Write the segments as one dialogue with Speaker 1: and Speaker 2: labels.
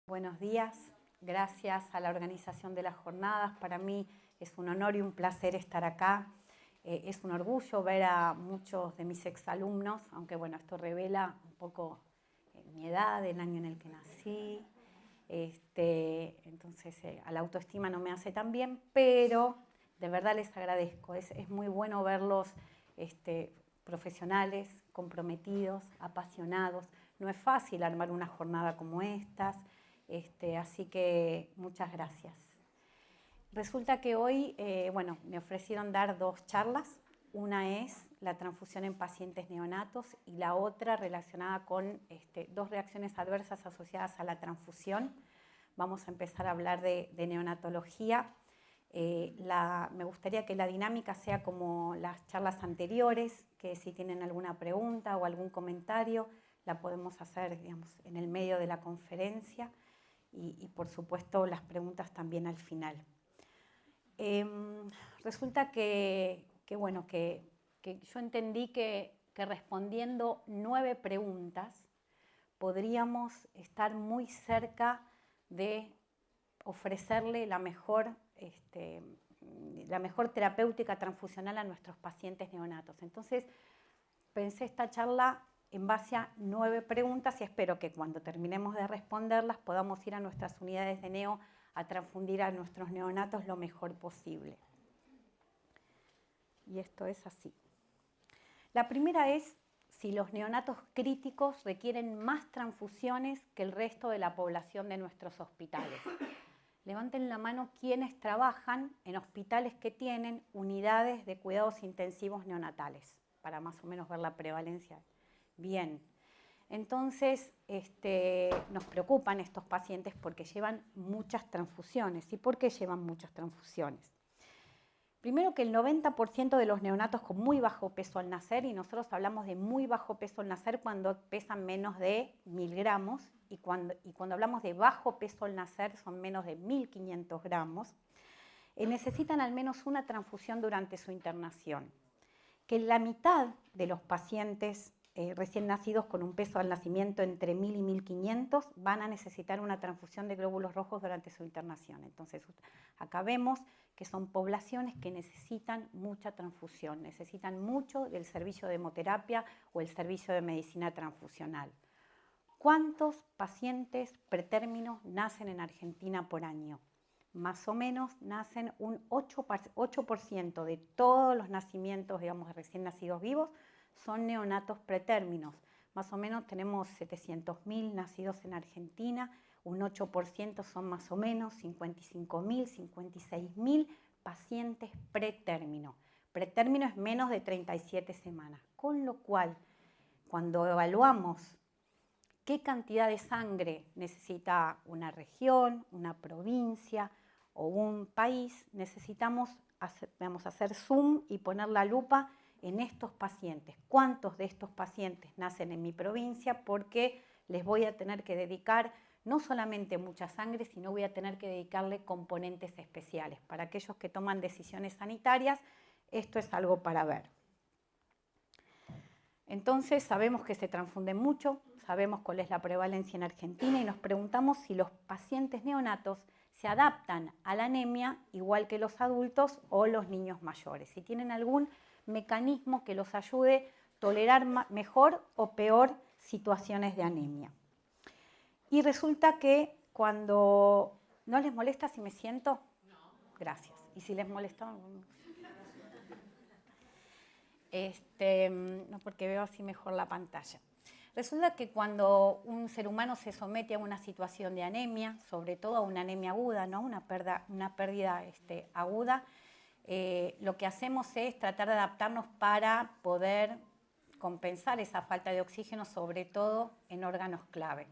Speaker 1: Buenos días, gracias a la organización de las jornadas. Para mí es un honor y un placer estar acá. Es un orgullo ver a muchos de mis exalumnos, aunque bueno, esto revela un poco mi edad, el año en el que nací. Entonces a la autoestima no me hace tan bien, pero de verdad les agradezco. Es muy bueno verlos profesionales, comprometidos, apasionados. No es fácil armar una jornada como estas. Así que muchas gracias. Resulta que hoy, me ofrecieron dar dos charlas. Una es la transfusión en pacientes neonatos y la otra relacionada con dos reacciones adversas asociadas a la transfusión. Vamos a empezar a hablar de neonatología. Me gustaría que la dinámica sea como las charlas anteriores, que si tienen alguna pregunta o algún comentario, la podemos hacer, digamos, en el medio de la conferencia. Y por supuesto las preguntas también al final. Resulta que yo entendí que respondiendo 9 preguntas podríamos estar muy cerca de ofrecerle la mejor terapéutica transfusional a nuestros pacientes neonatos. Entonces pensé esta charla en base a 9 preguntas y espero que cuando terminemos de responderlas podamos ir a nuestras unidades de neo a transfundir a nuestros neonatos lo mejor posible. Y esto es así. La primera es si los neonatos críticos requieren más transfusiones que el resto de la población de nuestros hospitales. Levanten la mano quienes trabajan en hospitales que tienen unidades de cuidados intensivos neonatales, para más o menos ver la prevalencia. Bien, entonces nos preocupan estos pacientes porque llevan muchas transfusiones. ¿Y por qué llevan muchas transfusiones? Primero que el 90% de los neonatos con muy bajo peso al nacer, y nosotros hablamos de muy bajo peso al nacer cuando pesan menos de 1000 gramos, y cuando hablamos de bajo peso al nacer son menos de 1500 gramos, necesitan al menos una transfusión durante su internación. Que la mitad de los pacientes recién nacidos con un peso al nacimiento entre 1000 y 1500 van a necesitar una transfusión de glóbulos rojos durante su internación. Entonces, acá vemos que son poblaciones que necesitan mucha transfusión, necesitan mucho del servicio de hemoterapia o el servicio de medicina transfusional. ¿Cuántos pacientes pretérminos nacen en Argentina por año? Más o menos nacen un 8% de todos los nacimientos, digamos, de recién nacidos vivos, son neonatos pretérminos. Más o menos tenemos 700.000 nacidos en Argentina, un 8% son más o menos 55.000, 56.000 pacientes pretérmino. Pretérmino es menos de 37 semanas, con lo cual, cuando evaluamos qué cantidad de sangre necesita una región, una provincia o un país, necesitamos hacer zoom y poner la lupa en estos pacientes. ¿Cuántos de estos pacientes nacen en mi provincia? Porque les voy a tener que dedicar no solamente mucha sangre, sino voy a tener que dedicarle componentes especiales. Para aquellos que toman decisiones sanitarias, esto es algo para ver. Entonces sabemos que se transfunden mucho, sabemos cuál es la prevalencia en Argentina y nos preguntamos si los pacientes neonatos se adaptan a la anemia igual que los adultos o los niños mayores. Si tienen algún mecanismo que los ayude a tolerar mejor o peor situaciones de anemia. Y resulta que cuando... ¿No les molesta si me siento? No. Gracias. ¿Y si les molesta? No, porque veo así mejor la pantalla. Resulta que cuando un ser humano se somete a una situación de anemia, sobre todo a una anemia aguda, ¿no? una pérdida aguda, lo que hacemos es tratar de adaptarnos para poder compensar esa falta de oxígeno, sobre todo en órganos clave.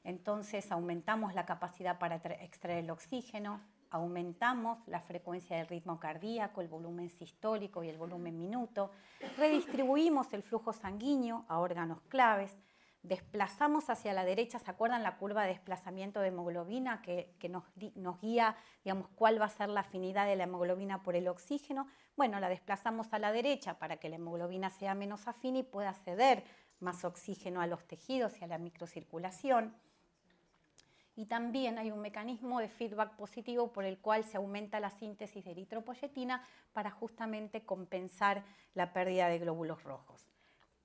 Speaker 1: Entonces aumentamos la capacidad para extraer el oxígeno, aumentamos la frecuencia del ritmo cardíaco, el volumen sistólico y el volumen minuto, redistribuimos el flujo sanguíneo a órganos claves, desplazamos hacia la derecha, ¿se acuerdan la curva de desplazamiento de hemoglobina que nos guía, digamos, cuál va a ser la afinidad de la hemoglobina por el oxígeno? Bueno, la desplazamos a la derecha para que la hemoglobina sea menos afín y pueda ceder más oxígeno a los tejidos y a la microcirculación. Y también hay un mecanismo de feedback positivo por el cual se aumenta la síntesis de eritropoyetina para justamente compensar la pérdida de glóbulos rojos.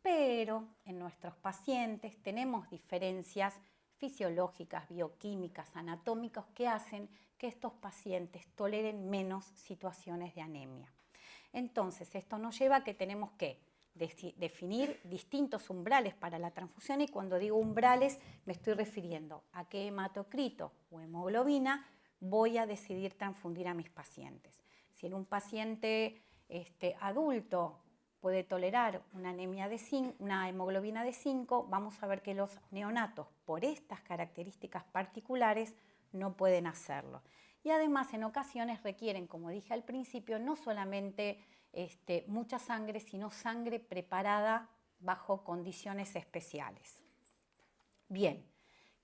Speaker 1: Pero en nuestros pacientes tenemos diferencias fisiológicas, bioquímicas, anatómicas que hacen que estos pacientes toleren menos situaciones de anemia. Entonces, esto nos lleva a que tenemos que definir distintos umbrales para la transfusión, y cuando digo umbrales me estoy refiriendo a qué hematocrito o hemoglobina voy a decidir transfundir a mis pacientes. Si en un paciente adulto puede tolerar una hemoglobina de 5, vamos a ver que los neonatos, por estas características particulares, no pueden hacerlo. Y además en ocasiones requieren, como dije al principio, no solamente mucha sangre, sino sangre preparada bajo condiciones especiales. Bien,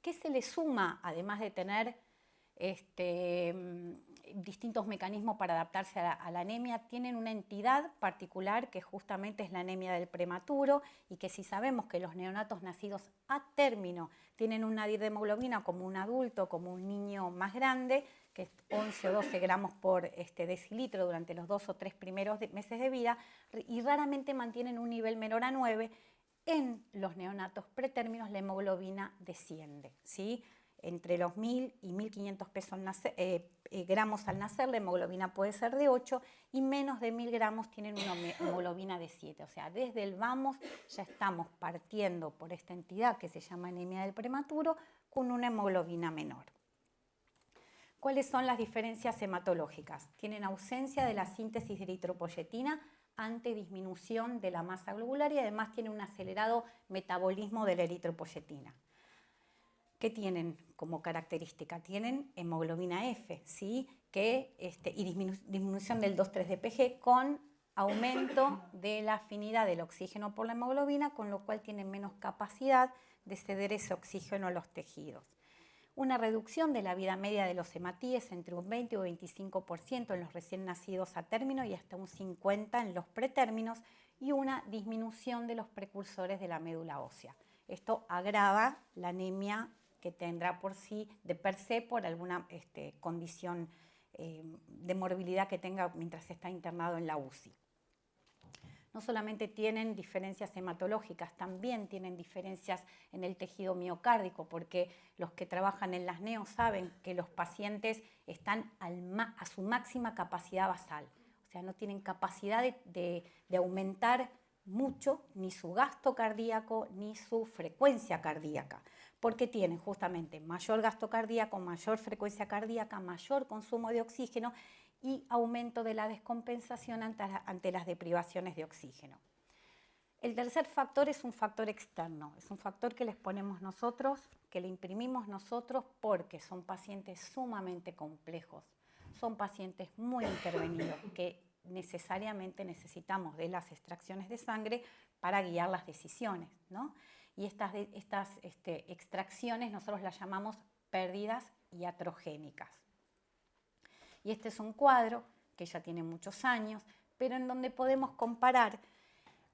Speaker 1: ¿qué se le suma, además de tener distintos mecanismos para adaptarse a la anemia? Tienen una entidad particular que justamente es la anemia del prematuro, y que si sabemos que los neonatos nacidos a término tienen un nadir de hemoglobina como un adulto, como un niño más grande, que es 11 o 12 gramos por decilitro durante los 2 o 3 primeros meses de vida, y raramente mantienen un nivel menor a 9, en los neonatos pretérminos la hemoglobina desciende, ¿sí? Entre los 1000 y 1500 gramos al nacer, la hemoglobina puede ser de 8, y menos de 1000 gramos tienen una hemoglobina de 7. O sea, desde el vamos ya estamos partiendo por esta entidad que se llama anemia del prematuro con una hemoglobina menor. ¿Cuáles son las diferencias hematológicas? Tienen ausencia de la síntesis de eritropoyetina ante disminución de la masa globular, y además tienen un acelerado metabolismo de la eritropoyetina. ¿Qué tienen como característica? Tienen hemoglobina F, ¿sí? Y disminución del 2,3-DPG con aumento de la afinidad del oxígeno por la hemoglobina, con lo cual tienen menos capacidad de ceder ese oxígeno a los tejidos. Una reducción de la vida media de los hematíes entre un 20 o 25% en los recién nacidos a término y hasta un 50% en los pretérminos, y una disminución de los precursores de la médula ósea. Esto agrava la anemia que tendrá de per se por alguna condición de morbilidad que tenga mientras está internado en la UCI. No solamente tienen diferencias hematológicas, también tienen diferencias en el tejido miocárdico, porque los que trabajan en las NEO saben que los pacientes están a su máxima capacidad basal. O sea, no tienen capacidad de aumentar mucho ni su gasto cardíaco ni su frecuencia cardíaca, porque tienen justamente mayor gasto cardíaco, mayor frecuencia cardíaca, mayor consumo de oxígeno y aumento de la descompensación ante las deprivaciones de oxígeno. El tercer factor es un factor externo, es un factor que les ponemos nosotros, que le imprimimos nosotros, porque son pacientes sumamente complejos, son pacientes muy intervenidos que necesariamente necesitamos de las extracciones de sangre para guiar las decisiones, ¿no? Y estas extracciones nosotros las llamamos pérdidas iatrogénicas. Y este es un cuadro que ya tiene muchos años, pero en donde podemos comparar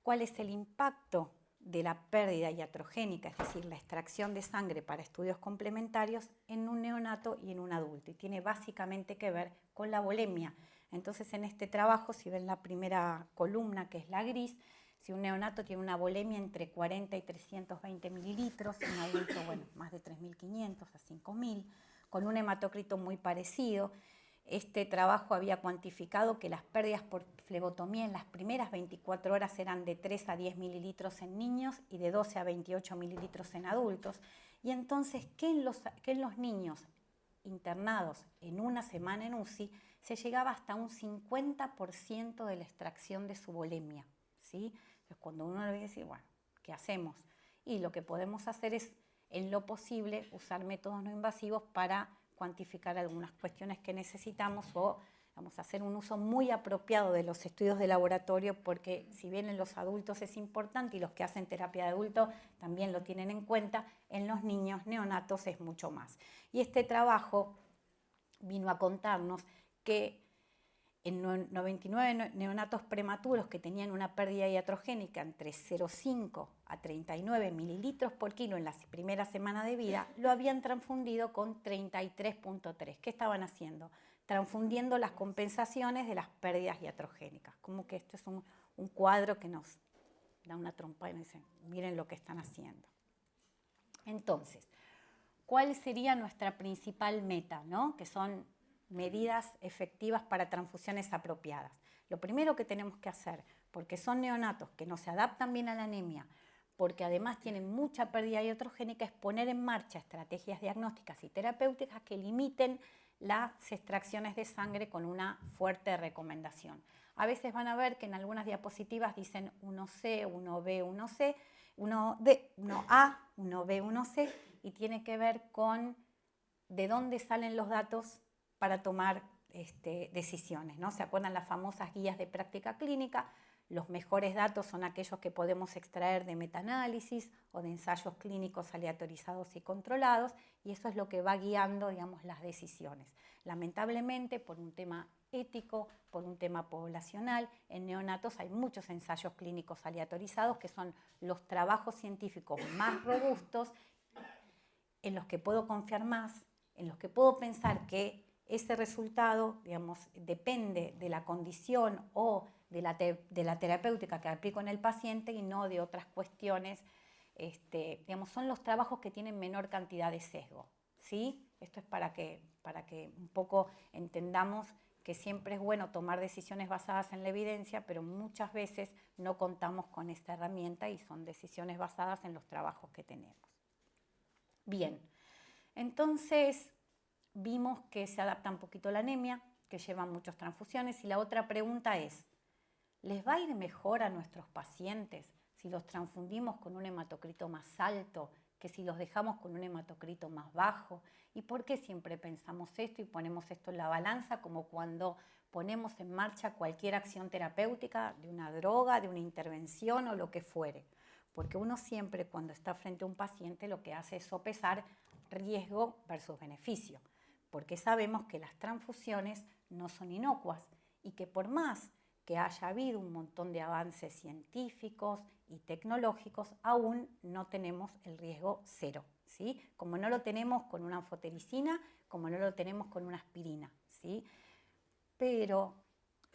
Speaker 1: cuál es el impacto de la pérdida iatrogénica, es decir, la extracción de sangre para estudios complementarios en un neonato y en un adulto. Y tiene básicamente que ver con la volemia. Entonces, en este trabajo, si ven la primera columna, que es la gris, si un neonato tiene una volemia entre 40 y 320 mililitros, un adulto, bueno, más de 3.500 a 5.000, con un hematocrito muy parecido. Este trabajo había cuantificado que las pérdidas por flebotomía en las primeras 24 horas eran de 3 a 10 mililitros en niños y de 12 a 28 mililitros en adultos. Y entonces, que en los niños internados en una semana en UCI se llegaba hasta un 50% de la extracción de su volemia, ¿sí? Entonces, cuando uno le va a decir, bueno, ¿qué hacemos? Y lo que podemos hacer es, en lo posible, usar métodos no invasivos para cuantificar algunas cuestiones que necesitamos, o vamos a hacer un uso muy apropiado de los estudios de laboratorio, porque si bien en los adultos es importante y los que hacen terapia de adulto también lo tienen en cuenta, en los niños neonatos es mucho más. Y este trabajo vino a contarnos que En 99 neonatos prematuros que tenían una pérdida iatrogénica entre 0,5 a 39 mililitros por kilo en la primera semana de vida, lo habían transfundido con 33,3. ¿Qué estaban haciendo? Transfundiendo las compensaciones de las pérdidas iatrogénicas. Como que esto es un cuadro que nos da una trompa y nos dice, miren lo que están haciendo. Entonces, ¿cuál sería nuestra principal meta, ¿no? Que son medidas efectivas para transfusiones apropiadas. Lo primero que tenemos que hacer, porque son neonatos que no se adaptan bien a la anemia, porque además tienen mucha pérdida iatrogénica, es poner en marcha estrategias diagnósticas y terapéuticas que limiten las extracciones de sangre con una fuerte recomendación. A veces van a ver que en algunas diapositivas dicen 1C, 1B, 1C, 1D, 1A, 1B, 1C, y tiene que ver con de dónde salen los datos para tomar decisiones, ¿no? ¿Se acuerdan las famosas guías de práctica clínica? Los mejores datos son aquellos que podemos extraer de metaanálisis o de ensayos clínicos aleatorizados y controlados, y eso es lo que va guiando, digamos, las decisiones. Lamentablemente, por un tema ético, por un tema poblacional, en neonatos hay muchos ensayos clínicos aleatorizados que son los trabajos científicos más robustos, en los que puedo confiar más, en los que puedo pensar que ese resultado, digamos, depende de la condición o de la terapéutica que aplico en el paciente y no de otras cuestiones. Digamos, son los trabajos que tienen menor cantidad de sesgo, ¿sí? Esto es para que un poco entendamos que siempre es bueno tomar decisiones basadas en la evidencia, pero muchas veces no contamos con esta herramienta y son decisiones basadas en los trabajos que tenemos. Bien, entonces vimos que se adapta un poquito la anemia, que llevan muchas transfusiones, y la otra pregunta es, ¿les va a ir mejor a nuestros pacientes si los transfundimos con un hematocrito más alto que si los dejamos con un hematocrito más bajo? ¿Y por qué siempre pensamos esto y ponemos esto en la balanza como cuando ponemos en marcha cualquier acción terapéutica, de una droga, de una intervención o lo que fuere? Porque uno siempre cuando está frente a un paciente lo que hace es sopesar riesgo versus beneficio, porque sabemos que las transfusiones no son inocuas y que por más que haya habido un montón de avances científicos y tecnológicos, aún no tenemos el riesgo cero, ¿sí? Como no lo tenemos con una anfotericina, como no lo tenemos con una aspirina, ¿sí? Pero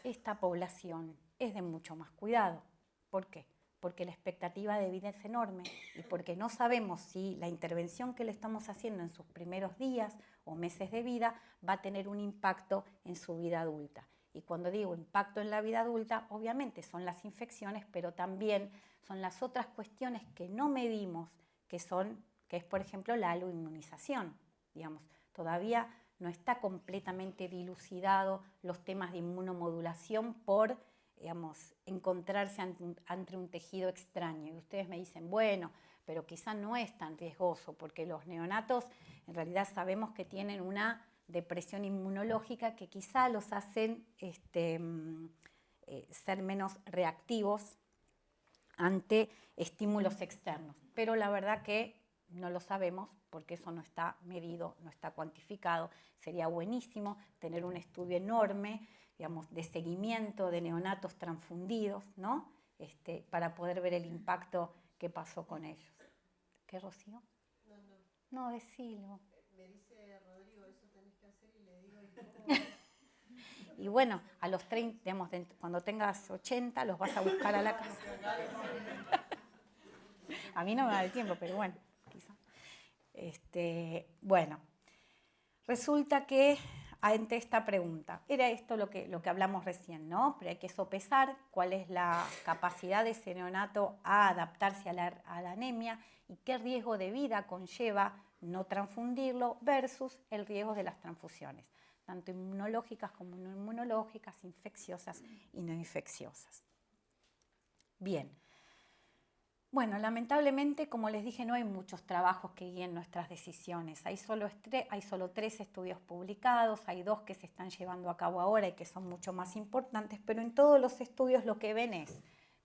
Speaker 1: esta población es de mucho más cuidado. ¿Por qué? Porque la expectativa de vida es enorme y porque no sabemos si la intervención que le estamos haciendo en sus primeros días o meses de vida va a tener un impacto en su vida adulta. Y cuando digo impacto en la vida adulta, obviamente son las infecciones, pero también son las otras cuestiones que no medimos, que es por ejemplo la aloinmunización. Digamos, todavía no está completamente dilucidado los temas de inmunomodulación por, digamos, encontrarse ante un tejido extraño. Y ustedes me dicen, bueno, pero quizá no es tan riesgoso, porque los neonatos en realidad sabemos que tienen una depresión inmunológica que quizá los hacen ser menos reactivos ante estímulos externos. Pero la verdad que no lo sabemos porque eso no está medido, no está cuantificado. Sería buenísimo tener un estudio enorme, digamos, de seguimiento de neonatos transfundidos, ¿no? Para poder ver el impacto que pasó con ellos. ¿Qué, Rocío? No, decilo.
Speaker 2: Me dice Rodrigo, eso tenés que hacer y le digo, ¿y cómo?
Speaker 1: Y bueno, a los 30, digamos, cuando tengas 80, los vas a buscar a la casa. A mí no me da el tiempo, pero bueno, quizá. Bueno, resulta que ante esta pregunta, era esto lo que hablamos recién, ¿no? Pero hay que sopesar cuál es la capacidad de ese neonato a adaptarse a la anemia y qué riesgo de vida conlleva no transfundirlo versus el riesgo de las transfusiones, tanto inmunológicas como no inmunológicas, infecciosas y no infecciosas. Bien. Bueno, lamentablemente, como les dije, no hay muchos trabajos que guíen nuestras decisiones. Hay solo 3 estudios publicados, hay 2 que se están llevando a cabo ahora y que son mucho más importantes, pero en todos los estudios lo que ven es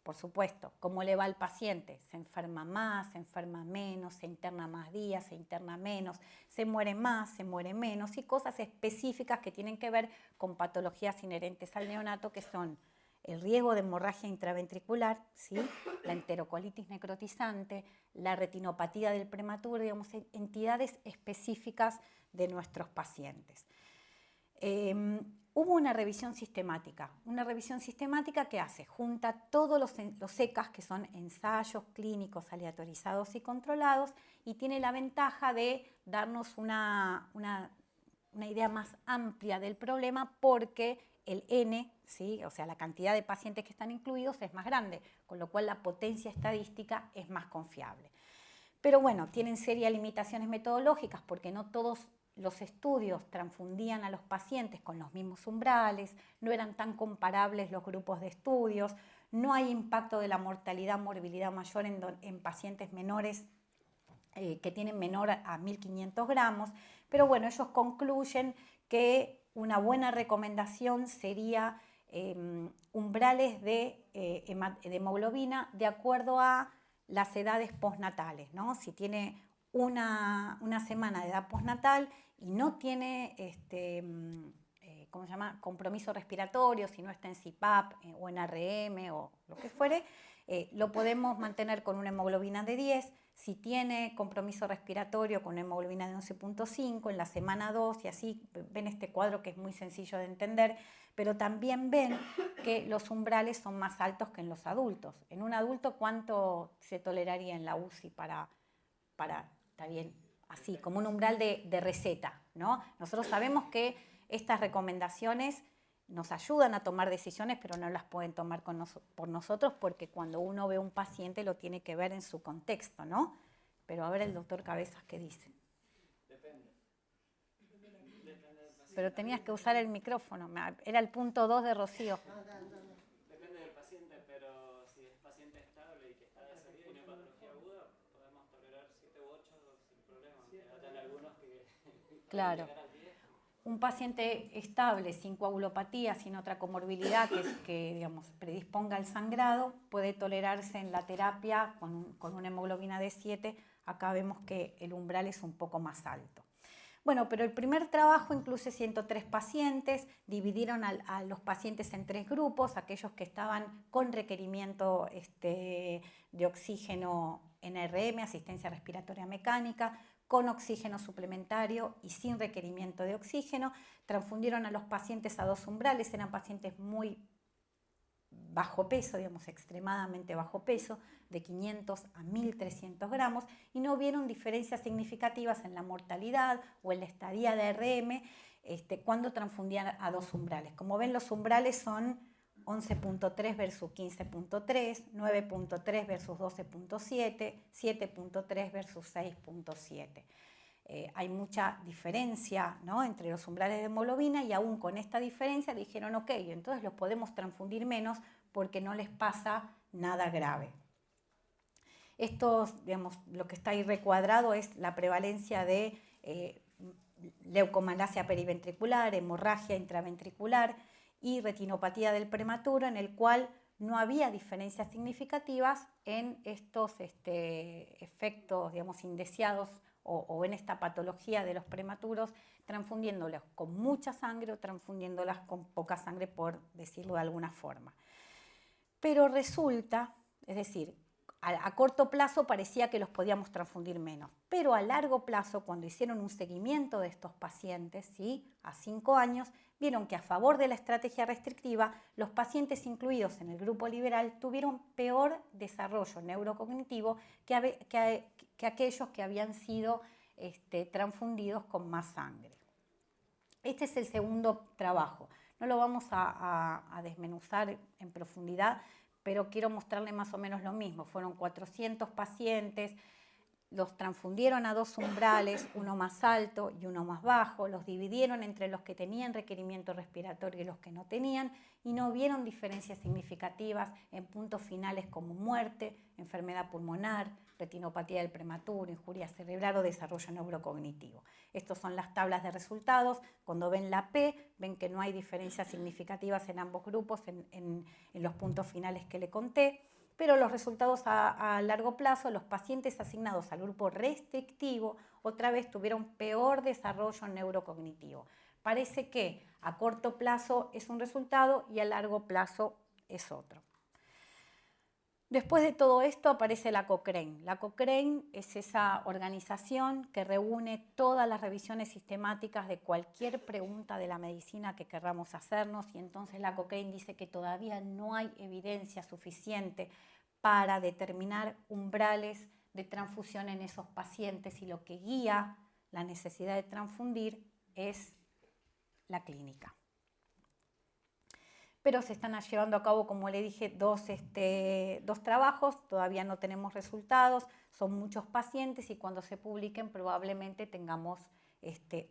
Speaker 1: por supuesto, cómo le va al paciente. Se enferma más, se enferma menos, se interna más días, se interna menos, se muere más, se muere menos, y cosas específicas que tienen que ver con patologías inherentes al neonato, que son el riesgo de hemorragia intraventricular, ¿sí? La enterocolitis necrotizante, la retinopatía del prematuro, digamos, entidades específicas de nuestros pacientes. Hubo una revisión sistemática que hace, junta todos los ECAs, que son ensayos clínicos aleatorizados y controlados, y tiene la ventaja de darnos una idea más amplia del problema, porque el N, ¿sí? O sea, la cantidad de pacientes que están incluidos es más grande, con lo cual la potencia estadística es más confiable. Pero bueno, tienen serias limitaciones metodológicas, porque no todos los estudios transfundían a los pacientes con los mismos umbrales, no eran tan comparables los grupos de estudios, no hay impacto de la mortalidad, morbilidad mayor en pacientes menores que tienen menor a 1.500 gramos, pero bueno, ellos concluyen que una buena recomendación sería umbrales de hemoglobina de acuerdo a las edades postnatales, ¿no? Si tiene una semana de edad postnatal y no tiene ¿cómo se llama? Compromiso respiratorio, si no está en CPAP o en RM o lo que fuere, lo podemos mantener con una hemoglobina de 10. Si tiene compromiso respiratorio, con una hemoglobina de 11.5 en la semana 2, y así ven este cuadro que es muy sencillo de entender, pero también ven que los umbrales son más altos que en los adultos. En un adulto, ¿cuánto se toleraría en la UCI para está bien, así, como un umbral de receta, ¿no? Nosotros sabemos que estas recomendaciones nos ayudan a tomar decisiones, pero no las pueden tomar por nosotros, porque cuando uno ve a un paciente lo tiene que ver en su contexto, ¿no? Pero a ver el doctor Cabezas qué dice.
Speaker 3: Depende.
Speaker 1: Pero tenías que usar el micrófono, era el punto 2 de Rocío.
Speaker 3: Depende del paciente, pero si es paciente estable y que está de salida y no hay patología aguda, podemos tolerar 7 u 8 sin problema. Hay algunos que
Speaker 1: claro.
Speaker 3: llegar al 10.
Speaker 1: Un paciente estable, sin coagulopatía, sin otra comorbilidad que digamos, predisponga al sangrado, puede tolerarse en la terapia con una hemoglobina de 7. Acá vemos que el umbral es un poco más alto. Bueno, pero el primer trabajo incluye 103 pacientes, dividieron a los pacientes en 3 grupos, aquellos que estaban con requerimiento de oxígeno NRM, asistencia respiratoria mecánica, con oxígeno suplementario y sin requerimiento de oxígeno. Transfundieron a los pacientes a 2 umbrales, eran pacientes muy bajo peso, digamos extremadamente bajo peso, de 500 a 1.300 gramos, y no vieron diferencias significativas en la mortalidad o en la estadía de RM cuando transfundían a 2 umbrales. Como ven, los umbrales son 11.3 versus 15.3, 9.3 versus 12.7, 7.3 versus 6.7. Hay mucha diferencia, ¿no?, entre los umbrales de hemoglobina, y aún con esta diferencia dijeron, ok, entonces los podemos transfundir menos porque no les pasa nada grave. Estos, digamos, lo que está ahí recuadrado es la prevalencia de leucomalacia periventricular, hemorragia intraventricular y retinopatía del prematuro, en el cual no había diferencias significativas en estos efectos, digamos, indeseados o en esta patología de los prematuros, transfundiéndolos con mucha sangre o transfundiéndolas con poca sangre, por decirlo de alguna forma. Pero resulta, es decir, a corto plazo parecía que los podíamos transfundir menos, pero a largo plazo, cuando hicieron un seguimiento de estos pacientes, ¿sí?, a 5 años, vieron que a favor de la estrategia restrictiva, los pacientes incluidos en el grupo liberal tuvieron peor desarrollo neurocognitivo que aquellos que habían sido transfundidos con más sangre. Este es el segundo trabajo. No lo vamos a desmenuzar en profundidad, pero quiero mostrarle más o menos lo mismo. Fueron 400 pacientes, los transfundieron a 2 umbrales, uno más alto y uno más bajo, los dividieron entre los que tenían requerimiento respiratorio y los que no tenían, y no vieron diferencias significativas en puntos finales como muerte, enfermedad pulmonar, retinopatía del prematuro, injuria cerebral o desarrollo neurocognitivo. Estas son las tablas de resultados. Cuando ven la P, ven que no hay diferencias significativas en ambos grupos en los puntos finales que le conté. pero los resultados a largo plazo, los pacientes asignados al grupo restrictivo otra vez tuvieron peor desarrollo neurocognitivo. Parece que a corto plazo es un resultado y a largo plazo es otro. Después de todo esto aparece la Cochrane. La Cochrane es esa organización que reúne todas las revisiones sistemáticas de cualquier pregunta de la medicina que querramos hacernos, y entonces la Cochrane dice que todavía no hay evidencia suficiente para determinar umbrales de transfusión en esos pacientes, y lo que guía la necesidad de transfundir es la clínica. Pero se están llevando a cabo, como le dije, dos trabajos, todavía no tenemos resultados, son muchos pacientes y cuando se publiquen probablemente tengamos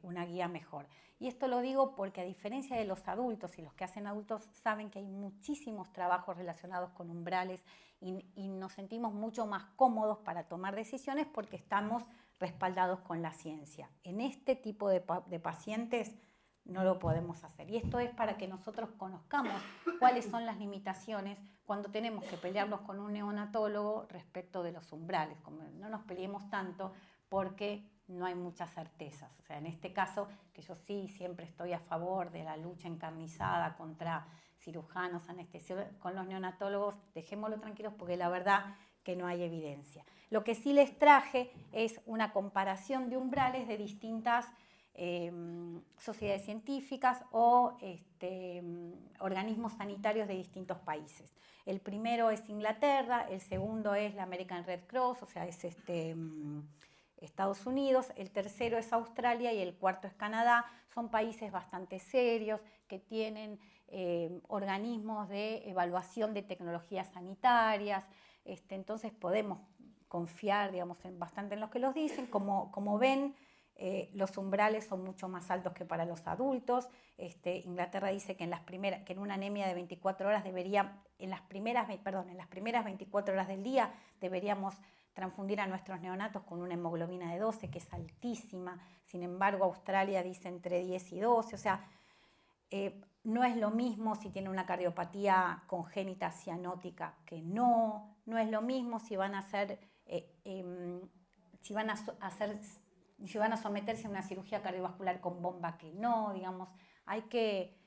Speaker 1: una guía mejor. Y esto lo digo porque a diferencia de los adultos, y los que hacen adultos saben que hay muchísimos trabajos relacionados con umbrales y nos sentimos mucho más cómodos para tomar decisiones porque estamos respaldados con la ciencia. En este tipo de pacientes no lo podemos hacer. Y esto es para que nosotros conozcamos cuáles son las limitaciones cuando tenemos que pelearnos con un neonatólogo respecto de los umbrales. Como no nos peleemos tanto porque no hay muchas certezas. O sea, en este caso, que yo sí siempre estoy a favor de la lucha encarnizada contra cirujanos, anestesiólogos, con los neonatólogos, dejémoslo tranquilos porque la verdad que no hay evidencia. Lo que sí les traje es una comparación de umbrales de distintas sociedades científicas o organismos sanitarios de distintos países. El primero es Inglaterra, el segundo es la American Red Cross, o sea, es Estados Unidos, el tercero es Australia y el cuarto es Canadá. Son países bastante serios que tienen organismos de evaluación de tecnologías sanitarias, entonces podemos confiar, digamos, bastante en los que los dicen. Como ven, los umbrales son mucho más altos que para los adultos. Inglaterra dice que en una anemia de 24 horas en las primeras 24 horas del día deberíamos transfundir a nuestros neonatos con una hemoglobina de 12, que es altísima. Sin embargo, Australia dice entre 10 y 12. O sea, no es lo mismo si tiene una cardiopatía congénita cianótica que no es lo mismo si van a someterse a una cirugía cardiovascular con bomba que no, digamos. Hay que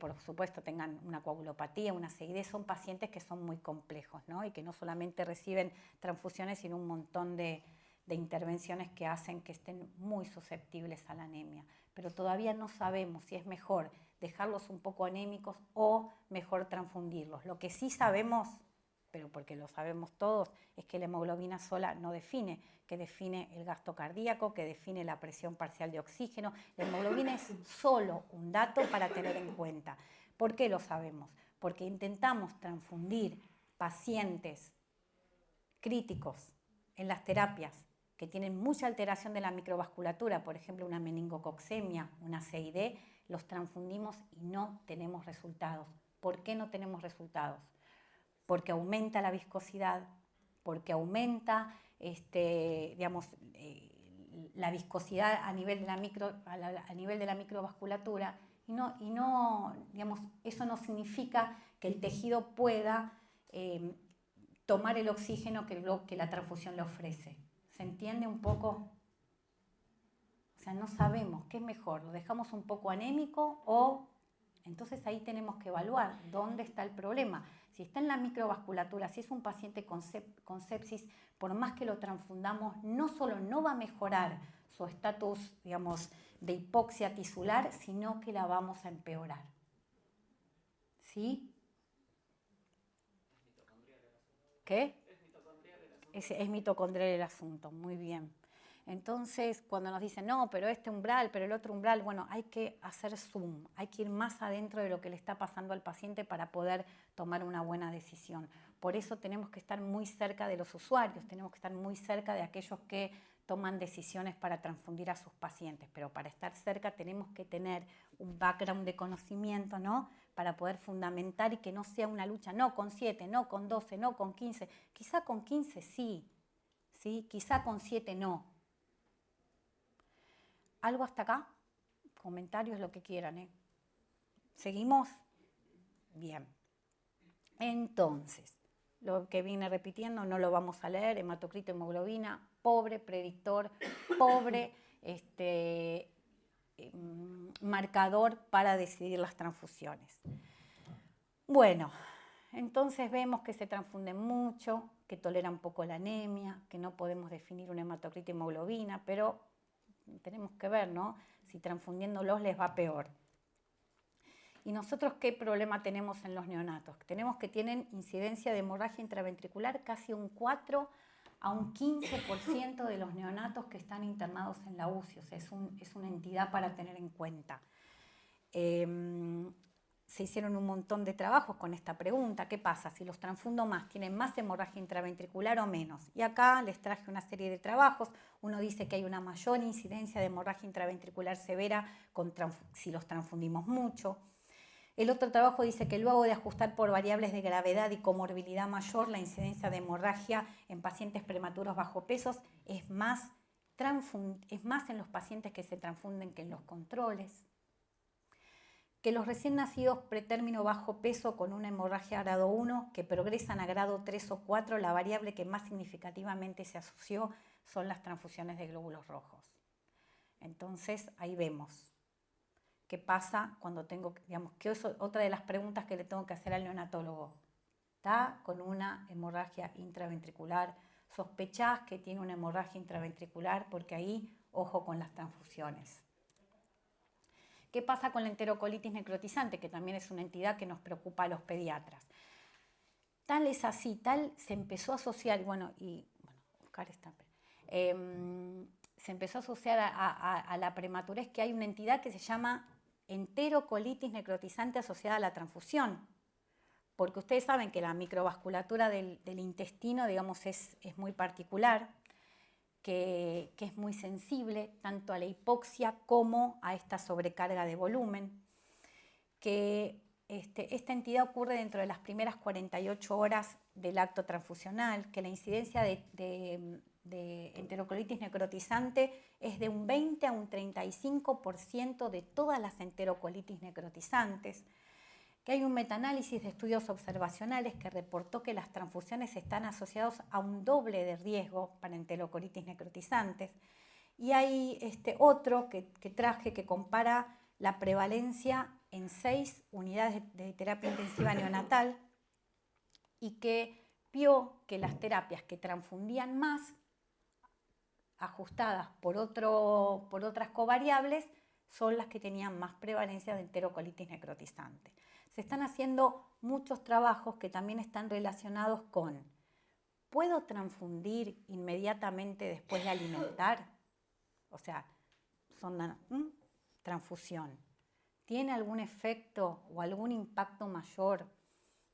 Speaker 1: por supuesto tengan una coagulopatía, una CID, son pacientes que son muy complejos, ¿no? Y que no solamente reciben transfusiones, sino un montón de intervenciones que hacen que estén muy susceptibles a la anemia. Pero todavía no sabemos si es mejor dejarlos un poco anémicos o mejor transfundirlos. Lo que sí sabemos, pero porque lo sabemos todos, es que la hemoglobina sola no define, que define el gasto cardíaco, que define la presión parcial de oxígeno. La hemoglobina es solo un dato para tener en cuenta. ¿Por qué lo sabemos? Porque intentamos transfundir pacientes críticos en las terapias que tienen mucha alteración de la microvasculatura, por ejemplo, una meningococcemia, una CID, los transfundimos y no tenemos resultados. ¿Por qué no tenemos resultados? Porque aumenta la viscosidad, porque aumenta la viscosidad a nivel de la microvasculatura y eso no significa que el tejido pueda tomar el oxígeno que la transfusión le ofrece. ¿Se entiende un poco? O sea, no sabemos qué es mejor, lo dejamos un poco anémico o... Entonces ahí tenemos que evaluar dónde está el problema. Si está en la microvasculatura, si es un paciente con sepsis, por más que lo transfundamos, no solo no va a mejorar su estatus, digamos, de hipoxia tisular, sino que la vamos a empeorar. ¿Sí? ¿Qué? Es mitocondrial el asunto, muy bien. Entonces, cuando nos dicen, no, pero este umbral, pero el otro umbral, bueno, hay que hacer zoom, hay que ir más adentro de lo que le está pasando al paciente para poder tomar una buena decisión. Por eso tenemos que estar muy cerca de los usuarios, tenemos que estar muy cerca de aquellos que toman decisiones para transfundir a sus pacientes, pero para estar cerca tenemos que tener un background de conocimiento, ¿no? Para poder fundamentar y que no sea una lucha, no con 7, no con 12, no con 15, quizá con 15 sí, quizá con 7 no. ¿Algo hasta acá? Comentarios, lo que quieran, ¿Seguimos? Bien. Entonces, lo que vine repitiendo, no lo vamos a leer, hematocrito, hemoglobina, pobre predictor, pobre marcador para decidir las transfusiones. Bueno, entonces vemos que se transfunden mucho, que toleran poco la anemia, que no podemos definir un hematocrito y hemoglobina, pero tenemos que ver, ¿no?, si transfundiéndolos les va peor. ¿Y nosotros qué problema tenemos en los neonatos? Tenemos que tienen incidencia de hemorragia intraventricular casi un 4 a un 15% de los neonatos que están internados en la UCI, o sea, es una entidad para tener en cuenta. Se hicieron un montón de trabajos con esta pregunta, ¿qué pasa si los transfundo más? ¿Tienen más hemorragia intraventricular o menos? Y acá les traje una serie de trabajos. Uno dice que hay una mayor incidencia de hemorragia intraventricular severa si los transfundimos mucho. El otro trabajo dice que luego de ajustar por variables de gravedad y comorbilidad mayor, la incidencia de hemorragia en pacientes prematuros bajo pesos es más en los pacientes que se transfunden que en los controles. Que los recién nacidos pretérmino bajo peso con una hemorragia grado 1 que progresan a grado 3 o 4, la variable que más significativamente se asoció son las transfusiones de glóbulos rojos. Entonces ahí vemos qué pasa cuando tengo, digamos, que es otra de las preguntas que le tengo que hacer al neonatólogo. ¿Está con una hemorragia intraventricular? ¿Sospechás que tiene una hemorragia intraventricular? Porque ahí, ojo con las transfusiones. ¿Qué pasa con la enterocolitis necrotizante? Que también es una entidad que nos preocupa a los pediatras. Tal es así, tal se empezó a asociar, Oscar está, se empezó a asociar a la prematurez, que hay una entidad que se llama enterocolitis necrotizante asociada a la transfusión. Porque ustedes saben que la microvasculatura del intestino, digamos, es muy particular, que es muy sensible tanto a la hipoxia como a esta sobrecarga de volumen, que esta entidad ocurre dentro de las primeras 48 horas del acto transfusional, que la incidencia de enterocolitis necrotizante es de un 20 a un 35% de todas las enterocolitis necrotizantes, que hay un metaanálisis de estudios observacionales que reportó que las transfusiones están asociadas a un doble de riesgo para enterocolitis necrotizantes. Y hay otro que traje que compara la prevalencia en 6 unidades de terapia intensiva neonatal y que vio que las terapias que transfundían más, ajustadas por otras covariables, son las que tenían más prevalencia de enterocolitis necrotizante. Se están haciendo muchos trabajos que también están relacionados con ¿puedo transfundir inmediatamente después de alimentar? O sea, transfusión. ¿Tiene algún efecto o algún impacto mayor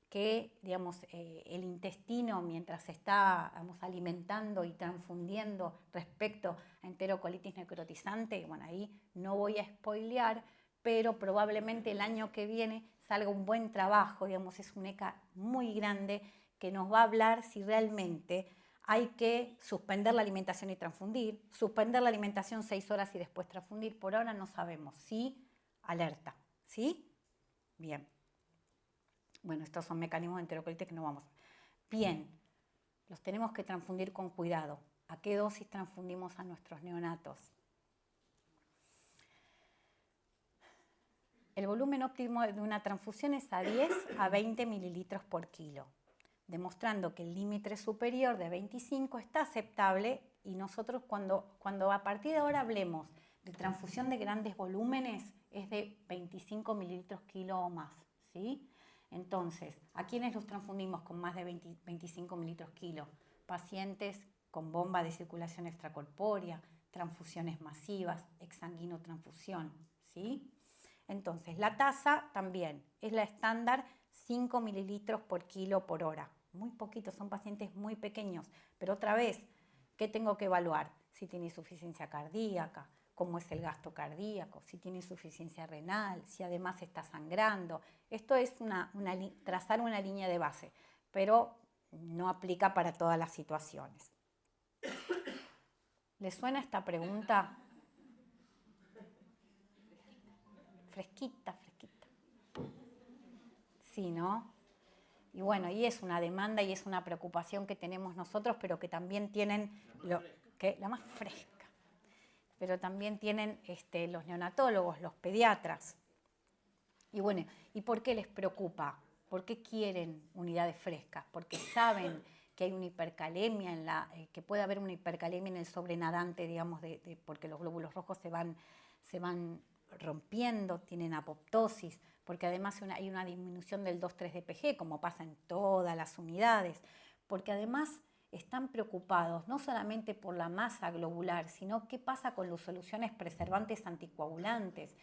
Speaker 1: que, digamos, el intestino mientras se está alimentando y transfundiendo respecto a enterocolitis necrotizante? Bueno, ahí no voy a spoilear, pero probablemente el año que viene salga un buen trabajo, digamos, es un ECA muy grande que nos va a hablar si realmente hay que suspender la alimentación y transfundir, suspender la alimentación 6 horas y después transfundir. Por ahora no sabemos. Sí, alerta. ¿Sí? Bien. Bueno, estos son mecanismos de enterocolitis que no vamos a ver. Bien, los tenemos que transfundir con cuidado. ¿A qué dosis transfundimos a nuestros neonatos? El volumen óptimo de una transfusión es a 10 a 20 mililitros por kilo, demostrando que el límite superior de 25 está aceptable y nosotros cuando a partir de ahora hablemos de transfusión de grandes volúmenes es de 25 mililitros kilo o más, ¿sí? Entonces, ¿a quiénes los transfundimos con más de 25 mililitros kilo? Pacientes con bomba de circulación extracorpórea, transfusiones masivas, exsanguinotransfusión, ¿sí? Entonces, la tasa también es la estándar 5 mililitros por kilo por hora. Muy poquito, son pacientes muy pequeños. Pero otra vez, ¿qué tengo que evaluar? Si tiene insuficiencia cardíaca, cómo es el gasto cardíaco, si tiene insuficiencia renal, si además está sangrando. Esto es trazar una línea de base, pero no aplica para todas las situaciones. ¿Les suena esta pregunta? Fresquita, fresquita. Sí, ¿no? Y bueno, y es una demanda y es una preocupación que tenemos nosotros, pero que también tienen la más fresca. Pero también tienen los neonatólogos, los pediatras. Y bueno, ¿y por qué les preocupa? ¿Por qué quieren unidades frescas? Porque saben que hay una hipercalemia, que puede haber una hipercalemia en el sobrenadante, digamos, porque los glóbulos rojos se van rompiendo, tienen apoptosis, porque además hay una disminución del 2,3-DPG, como pasa en todas las unidades, porque además están preocupados no solamente por la masa globular, sino qué pasa con las soluciones preservantes anticoagulantes.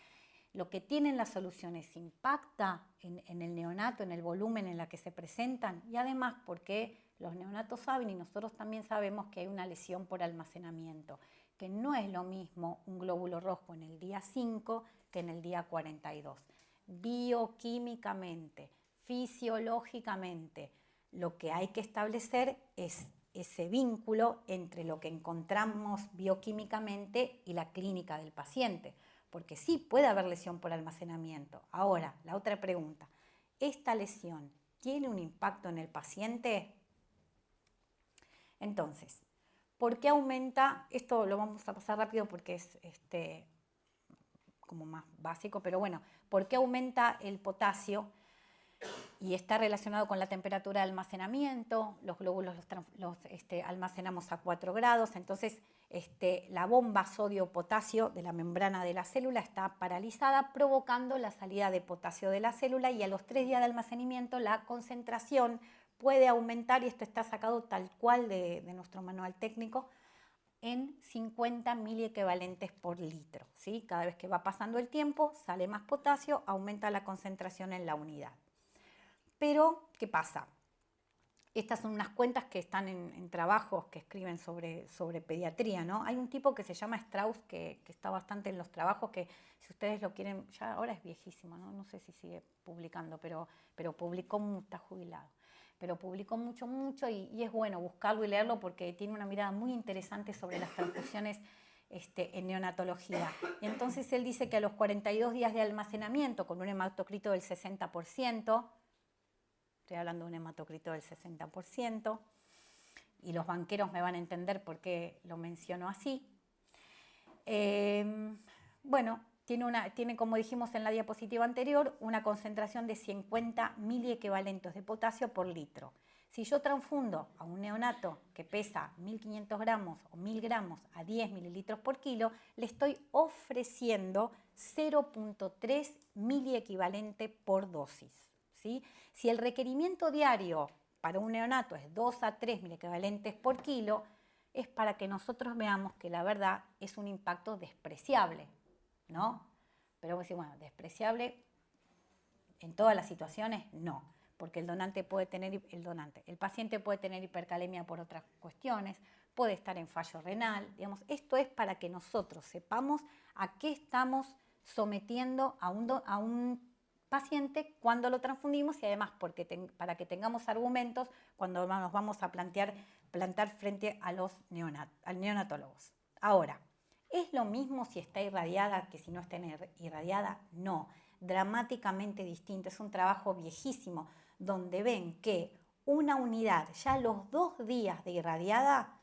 Speaker 1: Lo que tienen las soluciones impacta en el neonato, en el volumen en la que se presentan, y además porque los neonatos saben y nosotros también sabemos que hay una lesión por almacenamiento, que no es lo mismo un glóbulo rojo en el día 5 que en el día 42. Bioquímicamente, fisiológicamente, lo que hay que establecer es ese vínculo entre lo que encontramos bioquímicamente y la clínica del paciente, porque sí puede haber lesión por almacenamiento. Ahora, la otra pregunta, ¿esta lesión tiene un impacto en el paciente? Entonces, ¿por qué aumenta? Esto lo vamos a pasar rápido porque es como más básico, pero bueno, ¿por qué aumenta el potasio? Y está relacionado con la temperatura de almacenamiento. Los glóbulos los almacenamos a 4 grados, entonces la bomba sodio-potasio de la membrana de la célula está paralizada, provocando la salida de potasio de la célula, y a los 3 días de almacenamiento la concentración puede aumentar, y esto está sacado tal cual de nuestro manual técnico, en 50 miliequivalentes por litro, ¿sí? Cada vez que va pasando el tiempo, sale más potasio, aumenta la concentración en la unidad. Pero, ¿qué pasa? Estas son unas cuentas que están en trabajos que escriben sobre pediatría, ¿no? Hay un tipo que se llama Strauss, que está bastante en los trabajos, que si ustedes lo quieren, ya ahora es viejísimo, ¿no? No sé si sigue publicando, pero publicó, está jubilado, pero publicó mucho, y es bueno buscarlo y leerlo porque tiene una mirada muy interesante sobre las transfusiones en neonatología. Y entonces él dice que a los 42 días de almacenamiento, con un hematocrito del 60%, estoy hablando de un hematocrito del 60%, y los banqueros me van a entender por qué lo menciono así. Bueno, tiene, como dijimos en la diapositiva anterior, una concentración de 50 miliequivalentes de potasio por litro. Si yo transfundo a un neonato que pesa 1.500 gramos o 1.000 gramos a 10 mililitros por kilo, le estoy ofreciendo 0,3 miliequivalente por dosis, ¿sí? Si el requerimiento diario para un neonato es 2 a 3 miliequivalentes por kilo, es para que nosotros veamos que la verdad es un impacto despreciable, ¿no? Pero vos decís, bueno, despreciable en todas las situaciones, no, porque el paciente puede tener hipercalemia por otras cuestiones, puede estar en fallo renal, digamos, esto es para que nosotros sepamos a qué estamos sometiendo a un paciente cuando lo transfundimos, y además para que tengamos argumentos cuando nos vamos a plantar frente a los neonatólogos. Ahora, ¿es lo mismo si está irradiada que si no está irradiada? No, dramáticamente distinto. Es un trabajo viejísimo donde ven que una unidad ya a los 2 días de irradiada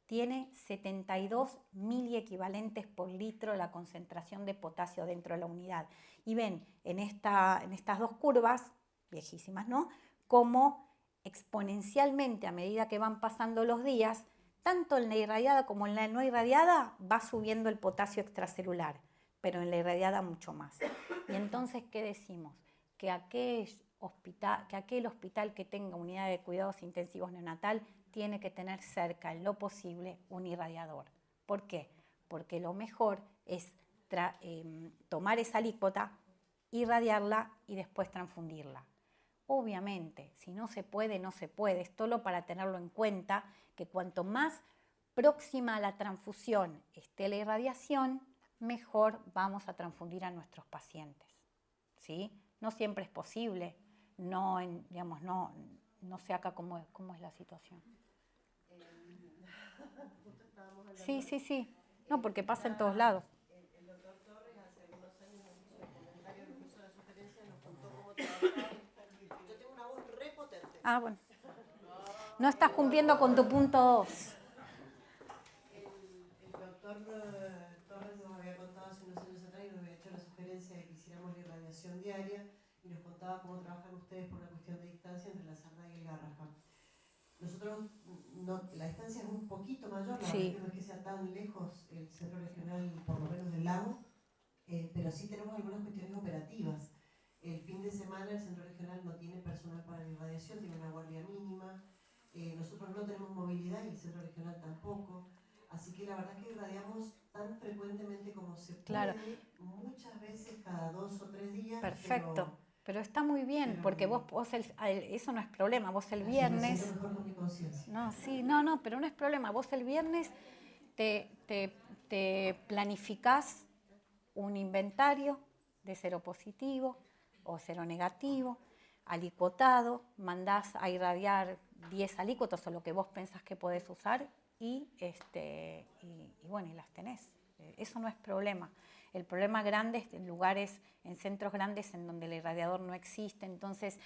Speaker 1: tiene 72 miliequivalentes por litro la concentración de potasio dentro de la unidad. Y ven en estas dos curvas, viejísimas, ¿no?, cómo exponencialmente a medida que van pasando los días, tanto en la irradiada como en la no irradiada va subiendo el potasio extracelular, pero en la irradiada mucho más. Y entonces, ¿qué decimos? Que aquel hospital que tenga unidad de cuidados intensivos neonatal tiene que tener cerca, en lo posible, un irradiador. ¿Por qué? Porque lo mejor es tomar esa alícuota, irradiarla y después transfundirla. Obviamente, si no se puede, no se puede. Es solo para tenerlo en cuenta, que cuanto más próxima a la transfusión esté la irradiación, mejor vamos a transfundir a nuestros pacientes, ¿sí? No siempre es posible, no sé acá cómo es la situación.
Speaker 2: Justo estábamos hablando.
Speaker 1: Sí. No, porque pasa en todos lados.
Speaker 2: El doctor Torres hace algunos años nos hizo el comentario, nos hizo la sugerencia, nos contó cómo trabajaba. Yo tengo una voz repotente.
Speaker 1: Ah, bueno. No estás cumpliendo con tu punto 2.
Speaker 2: El doctor Torres nos había contado hace unos años atrás y nos había hecho la sugerencia de que hiciéramos la irradiación diaria y nos contaba cómo trabajan ustedes por una cuestión de distancia entre la Sarna y el Garrafa. Nosotros, la distancia es un poquito mayor, la verdad es que no es que sea tan lejos el centro regional, por lo menos del lago, pero sí tenemos algunas cuestiones operativas. El fin de semana el centro regional no tiene personal para la irradiación, tiene una guardia mínima. Nosotros no tenemos movilidad y el centro regional tampoco. Así que la verdad es que irradiamos tan frecuentemente como se puede, muchas veces cada 2 o 3 días.
Speaker 1: Perfecto. Pero está muy bien, porque vos eso no es problema. Vos el viernes...
Speaker 2: Me siento mejor con mi conciencia.
Speaker 1: No, sí, no, pero no es problema. Vos el viernes te planificás un inventario de seropositivo o seronegativo, alicuotado, mandás a irradiar 10 alícuotos o lo que vos pensás que podés usar y bueno, y las tenés. Eso no es problema. El problema grande es en centros grandes en donde el irradiador no existe. Entonces,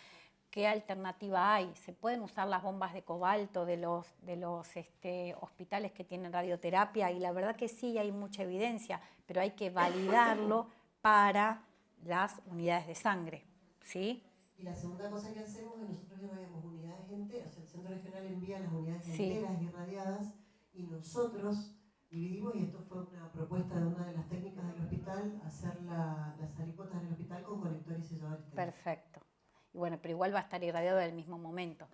Speaker 1: ¿qué alternativa hay? Se pueden usar las bombas de cobalto de los hospitales que tienen radioterapia y la verdad que sí hay mucha evidencia, pero hay que validarlo para las unidades de sangre, ¿sí?
Speaker 2: Y la segunda cosa que hacemos es nosotros irradiamos unidades enteras, o sea, el centro regional envía las unidades enteras irradiadas y nosotros dividimos, y esto fue una propuesta de una de las técnicas del hospital, hacer las alícuotas en el hospital con conector y sellador externo.
Speaker 1: Perfecto. Y bueno, pero igual va a estar irradiado del mismo momento.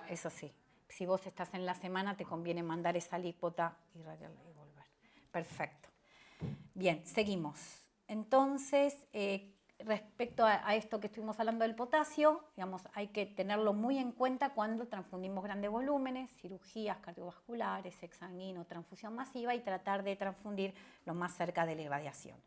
Speaker 1: Eso sí. Si vos estás en la semana, te conviene mandar esa alícuota, irradiarla y volver. Perfecto. Bien, seguimos. Entonces, respecto a esto que estuvimos hablando del potasio, digamos, hay que tenerlo muy en cuenta cuando transfundimos grandes volúmenes, cirugías cardiovasculares, exsanguino, transfusión masiva y tratar de transfundir lo más cerca de la irradiación.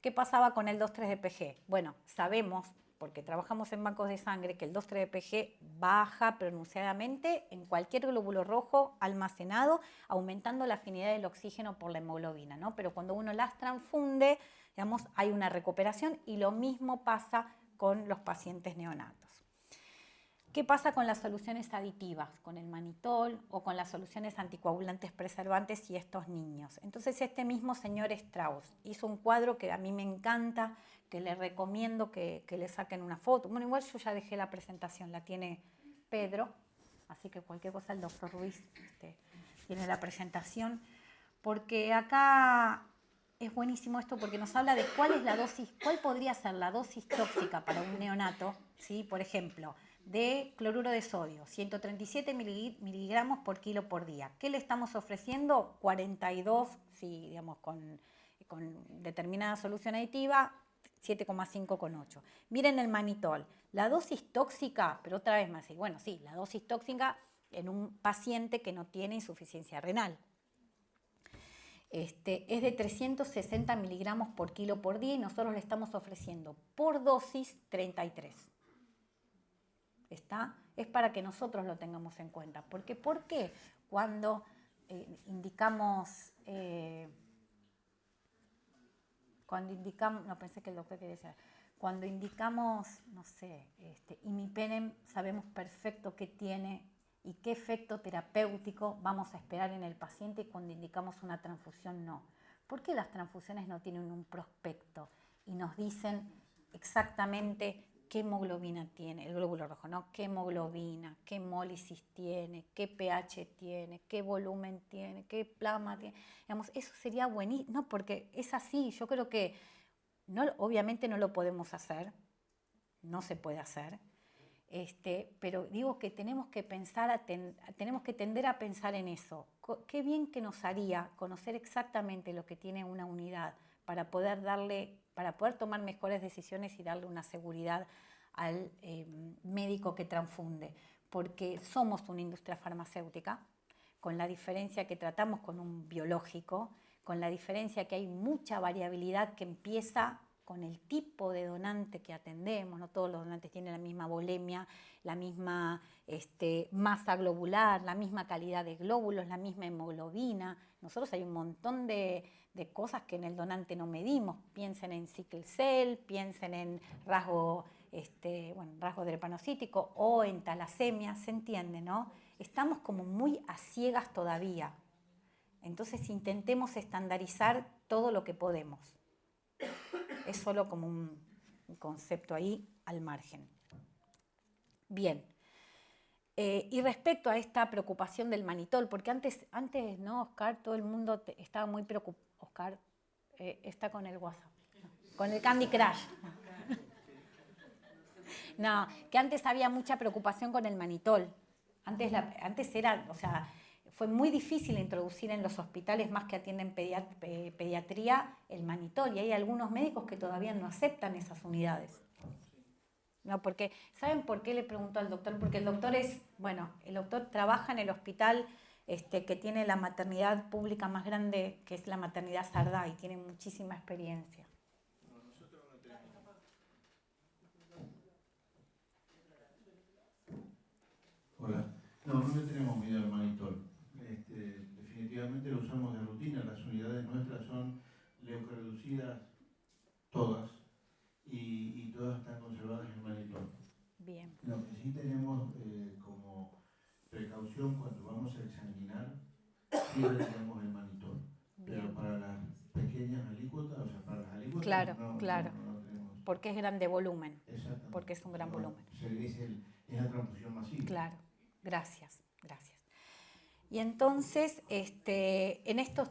Speaker 1: ¿Qué pasaba con el 2,3-DPG? Bueno, sabemos, porque trabajamos en bancos de sangre, que el 2,3-DPG baja pronunciadamente en cualquier glóbulo rojo almacenado, aumentando la afinidad del oxígeno por la hemoglobina, ¿no? Pero cuando uno las transfunde, digamos, hay una recuperación y lo mismo pasa con los pacientes neonatos. ¿Qué pasa con las soluciones aditivas, con el manitol o con las soluciones anticoagulantes preservantes y estos niños? Entonces este mismo señor Strauss hizo un cuadro que a mí me encanta, que le recomiendo que le saquen una foto. Bueno, igual yo ya dejé la presentación, la tiene Pedro, así que cualquier cosa el doctor Ruiz tiene la presentación, porque acá es buenísimo esto porque nos habla de cuál es la dosis, cuál podría ser la dosis tóxica para un neonato, ¿sí? Por ejemplo, de cloruro de sodio, 137 miligramos por kilo por día. ¿Qué le estamos ofreciendo? 42, sí, digamos, con determinada solución aditiva, 7,5 con 8. Miren el manitol. La dosis tóxica, pero otra vez más, bueno, sí, la dosis tóxica en un paciente que no tiene insuficiencia renal. Es de 360 miligramos por kilo por día y nosotros le estamos ofreciendo por dosis 33. ¿Está? Es para que nosotros lo tengamos en cuenta. Porque, ¿por qué? Cuando indicamos, no pensé que el doctor quería decir, cuando indicamos, no sé, imipenem, sabemos perfecto qué tiene y qué efecto terapéutico vamos a esperar en el paciente y cuando indicamos una transfusión no. ¿Por qué las transfusiones no tienen un prospecto y nos dicen exactamente qué hemoglobina tiene, el glóbulo rojo, ¿no? ¿Qué hemoglobina, qué hemólisis tiene, qué pH tiene, qué volumen tiene, qué plasma tiene? Digamos, eso sería buenísimo, no, porque es así, yo creo que obviamente no lo podemos hacer, no se puede hacer, pero digo que tenemos que tenemos que tender a pensar en eso. Qué bien que nos haría conocer exactamente lo que tiene una unidad para poder tomar mejores decisiones y darle una seguridad al médico que transfunde, porque somos una industria farmacéutica, con la diferencia que tratamos con un biológico, con la diferencia que hay mucha variabilidad que empieza con el tipo de donante que atendemos. No todos los donantes tienen la misma volemia, la misma masa globular, la misma calidad de glóbulos, la misma hemoglobina. Nosotros hay un montón de cosas que en el donante no medimos. Piensen en sickle cell, piensen en rasgo drepanocítico o en talasemia, ¿se entiende, no? Estamos como muy a ciegas todavía. Entonces intentemos estandarizar todo lo que podemos. Es solo como un concepto ahí al margen. Bien. Y respecto a esta preocupación del manitol, porque antes ¿no, Oscar? Todo el mundo estaba muy preocupado. Oscar está con el WhatsApp, con el Candy Crush. No, que antes había mucha preocupación con el manitol. Antes era, o sea, fue muy difícil introducir en los hospitales más que atienden pediatría el manitol, y hay algunos médicos que todavía no aceptan esas unidades. No, porque, ¿saben por qué le pregunto al doctor? Porque el doctor el doctor trabaja en el hospital que tiene la maternidad pública más grande, que es la maternidad Sardá, y tiene muchísima experiencia.
Speaker 4: Hola. No le tenemos miedo al manitol. Definitivamente lo usamos de rutina. Las unidades nuestras son leucorreducidas, todas, y todas están conservadas en manitol.
Speaker 1: Bien.
Speaker 4: Lo que sí tenemos como precaución cuando vamos a exsanguinar, siempre tenemos el manitol.
Speaker 1: Bien.
Speaker 4: Pero para las pequeñas alícuotas, o sea, para las alícuotas
Speaker 1: claro.
Speaker 4: no tenemos.
Speaker 1: Porque es grande volumen.
Speaker 4: Exactamente.
Speaker 1: Porque es un gran volumen.
Speaker 4: Es la transfusión masiva.
Speaker 1: Claro, gracias. Y entonces, en estos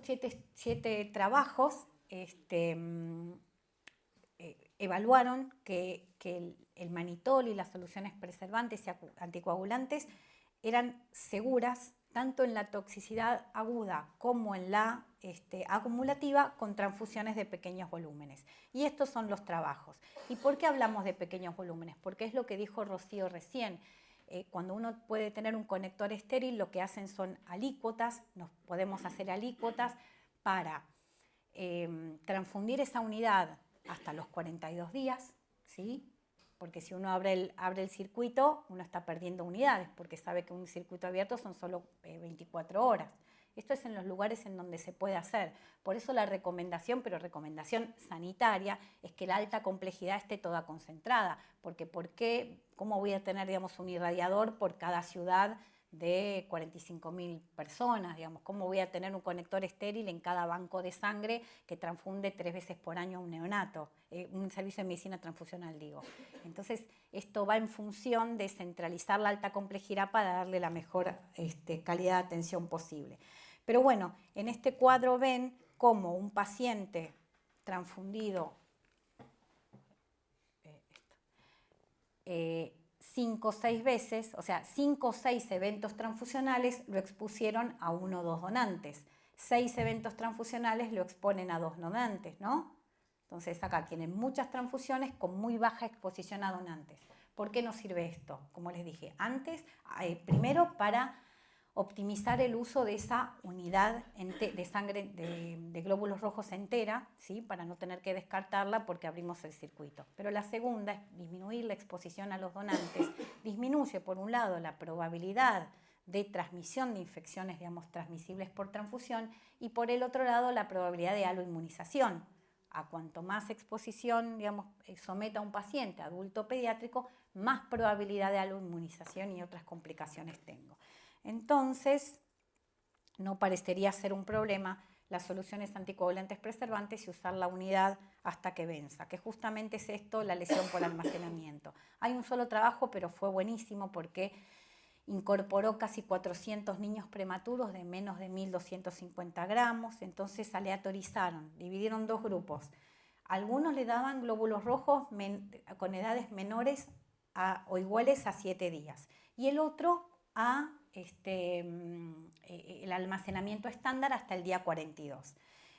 Speaker 1: siete trabajos, evaluaron que el manitol y las soluciones preservantes y anticoagulantes eran seguras tanto en la toxicidad aguda como en la acumulativa con transfusiones de pequeños volúmenes. Y estos son los trabajos. ¿Y por qué hablamos de pequeños volúmenes? Porque es lo que dijo Rocío recién. Cuando uno puede tener un conector estéril, lo que hacen son alícuotas, nos podemos hacer alícuotas para transfundir esa unidad hasta los 42 días, ¿sí? Porque si uno abre el circuito, uno está perdiendo unidades, porque sabe que un circuito abierto son solo 24 horas. Esto es en los lugares en donde se puede hacer. Por eso la recomendación, pero recomendación sanitaria, es que la alta complejidad esté toda concentrada. Porque ¿cómo voy a tener, digamos, un irradiador por cada ciudad de 45.000 personas? Digamos, ¿cómo voy a tener un conector estéril en cada banco de sangre que transfunde 3 veces por año a un neonato? Un servicio de medicina transfusional, digo. Entonces, esto va en función de centralizar la alta complejidad para darle la mejor calidad de atención posible. Pero bueno, en este cuadro ven cómo un paciente transfundido 5 o 6 veces, o sea, 5 o 6 eventos transfusionales lo expusieron a 1 o 2 donantes. 6 eventos transfusionales lo exponen a 2 donantes, ¿no? Entonces acá tienen muchas transfusiones con muy baja exposición a donantes. ¿Por qué nos sirve esto? Como les dije antes, primero para optimizar el uso de esa unidad de sangre de glóbulos rojos entera, ¿sí? Para no tener que descartarla porque abrimos el circuito. Pero la segunda es disminuir la exposición a los donantes. Disminuye, por un lado, la probabilidad de transmisión de infecciones, digamos, transmisibles por transfusión, y por el otro lado, la probabilidad de aloinmunización. A cuanto más exposición, digamos, someta a un paciente adulto pediátrico, más probabilidad de aloinmunización y otras complicaciones tengo. Entonces, no parecería ser un problema las soluciones anticoagulantes preservantes y usar la unidad hasta que venza, que justamente es esto, la lesión por almacenamiento. Hay un solo trabajo, pero fue buenísimo porque incorporó casi 400 niños prematuros de menos de 1.250 gramos, entonces aleatorizaron, dividieron 2 grupos. Algunos le daban glóbulos rojos con edades menores o iguales a 7 días y el otro a el almacenamiento estándar hasta el día 42.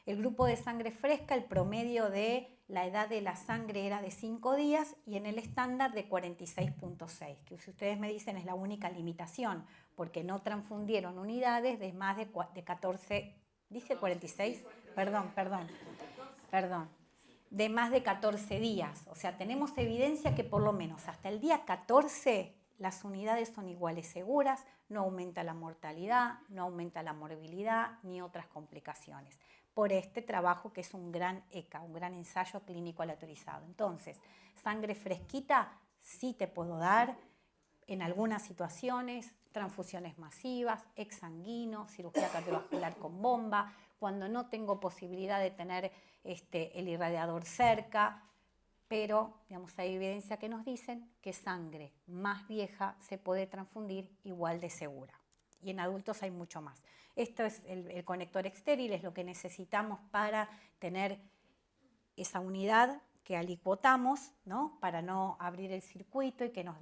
Speaker 1: El grupo de sangre fresca, el promedio de la edad de la sangre era de 5 días y en el estándar de 46.6, que si ustedes me dicen es la única limitación, porque no transfundieron unidades de más de 14, ¿dice 46? Perdón. de más de 14 días. O sea, tenemos evidencia que por lo menos hasta el día 14 las unidades son iguales seguras, no aumenta la mortalidad, no aumenta la morbilidad ni otras complicaciones. Por este trabajo que es un gran ECA, un gran ensayo clínico aleatorizado. Entonces, sangre fresquita sí te puedo dar en algunas situaciones, transfusiones masivas, exsanguino, cirugía cardiovascular con bomba, cuando no tengo posibilidad de tener el irradiador cerca, pero digamos, hay evidencia que nos dicen que sangre más vieja se puede transfundir igual de segura. Y en adultos hay mucho más. Esto es el conector estéril, es lo que necesitamos para tener esa unidad que alicuotamos, ¿no? Para no abrir el circuito y que nos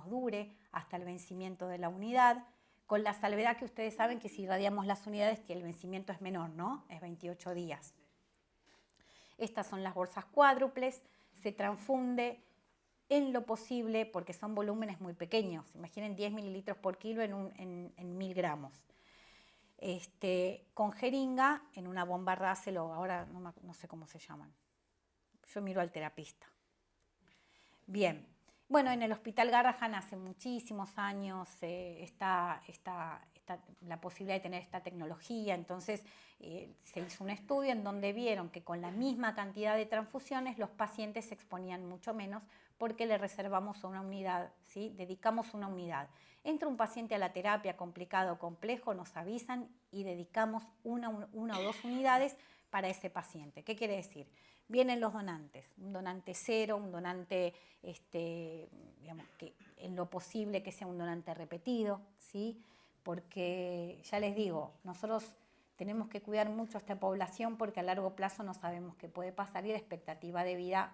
Speaker 1: dure hasta el vencimiento de la unidad, con la salvedad que ustedes saben que si irradiamos las unidades que el vencimiento es menor, ¿no? Es 28 días. Estas son las bolsas cuádruples, se transfunde en lo posible porque son volúmenes muy pequeños. Imaginen 10 mililitros por kilo en 1000 gramos. Con jeringa, en una bomba Russell, o ahora no sé cómo se llaman. Yo miro al terapista. Bien, bueno, en el Hospital Garrahan hace muchísimos años está la posibilidad de tener esta tecnología, entonces se hizo un estudio en donde vieron que con la misma cantidad de transfusiones los pacientes se exponían mucho menos porque le reservamos una unidad, ¿sí? Dedicamos una unidad. Entra un paciente a la terapia complicado o complejo, nos avisan y dedicamos una o dos unidades para ese paciente. ¿Qué quiere decir? Vienen los donantes, un donante cero, un donante, digamos, que en lo posible que sea un donante repetido, ¿sí? Porque ya les digo, nosotros tenemos que cuidar mucho a esta población porque a largo plazo no sabemos qué puede pasar y la expectativa de vida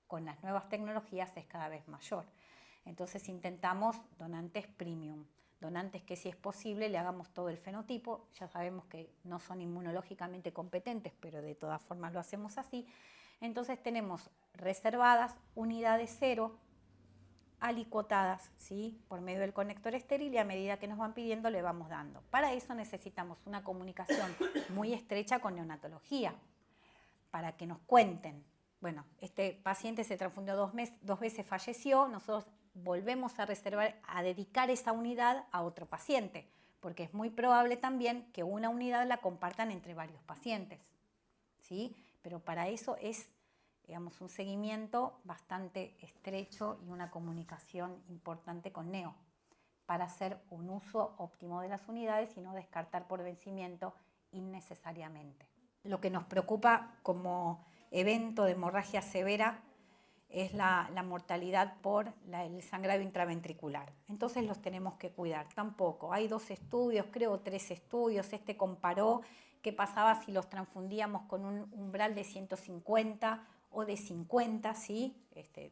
Speaker 1: con las nuevas tecnologías es cada vez mayor. Entonces intentamos donantes premium, donantes que si es posible le hagamos todo el fenotipo, ya sabemos que no son inmunológicamente competentes, pero de todas formas lo hacemos así. Entonces tenemos reservadas unidades cero, alicuotadas, ¿sí? Por medio del conector estéril y a medida que nos van pidiendo le vamos dando. Para eso necesitamos una comunicación muy estrecha con neonatología, para que nos cuenten. Bueno, este paciente se transfundió dos veces, falleció, nosotros volvemos a reservar, a dedicar esa unidad a otro paciente, porque es muy probable también que una unidad la compartan entre varios pacientes, ¿sí? Pero para eso es, digamos, un seguimiento bastante estrecho y una comunicación importante con neo, para hacer un uso óptimo de las unidades y no descartar por vencimiento innecesariamente. Lo que nos preocupa como evento de hemorragia severa es la mortalidad por el sangrado intraventricular. Entonces los tenemos que cuidar. Tampoco, hay 2 estudios, creo 3 estudios. comparó qué pasaba si los transfundíamos con un umbral de 150 o de 50, ¿sí? De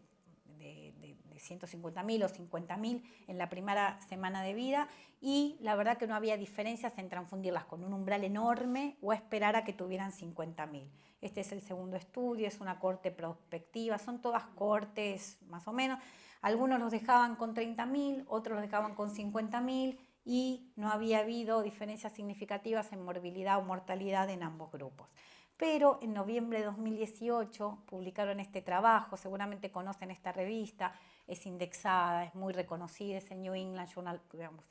Speaker 1: 150.000 o 50.000 en la primera semana de vida, y la verdad que no había diferencias en transfundirlas con un umbral enorme o esperar a que tuvieran 50.000. Este es el segundo estudio, es una cohorte prospectiva, son todas cohortes más o menos. Algunos los dejaban con 30.000, otros los dejaban con 50.000 y no había habido diferencias significativas en morbilidad o mortalidad en ambos grupos. Pero en noviembre de 2018 publicaron este trabajo, seguramente conocen esta revista, es indexada, es muy reconocida, es el New England Journal, digamos,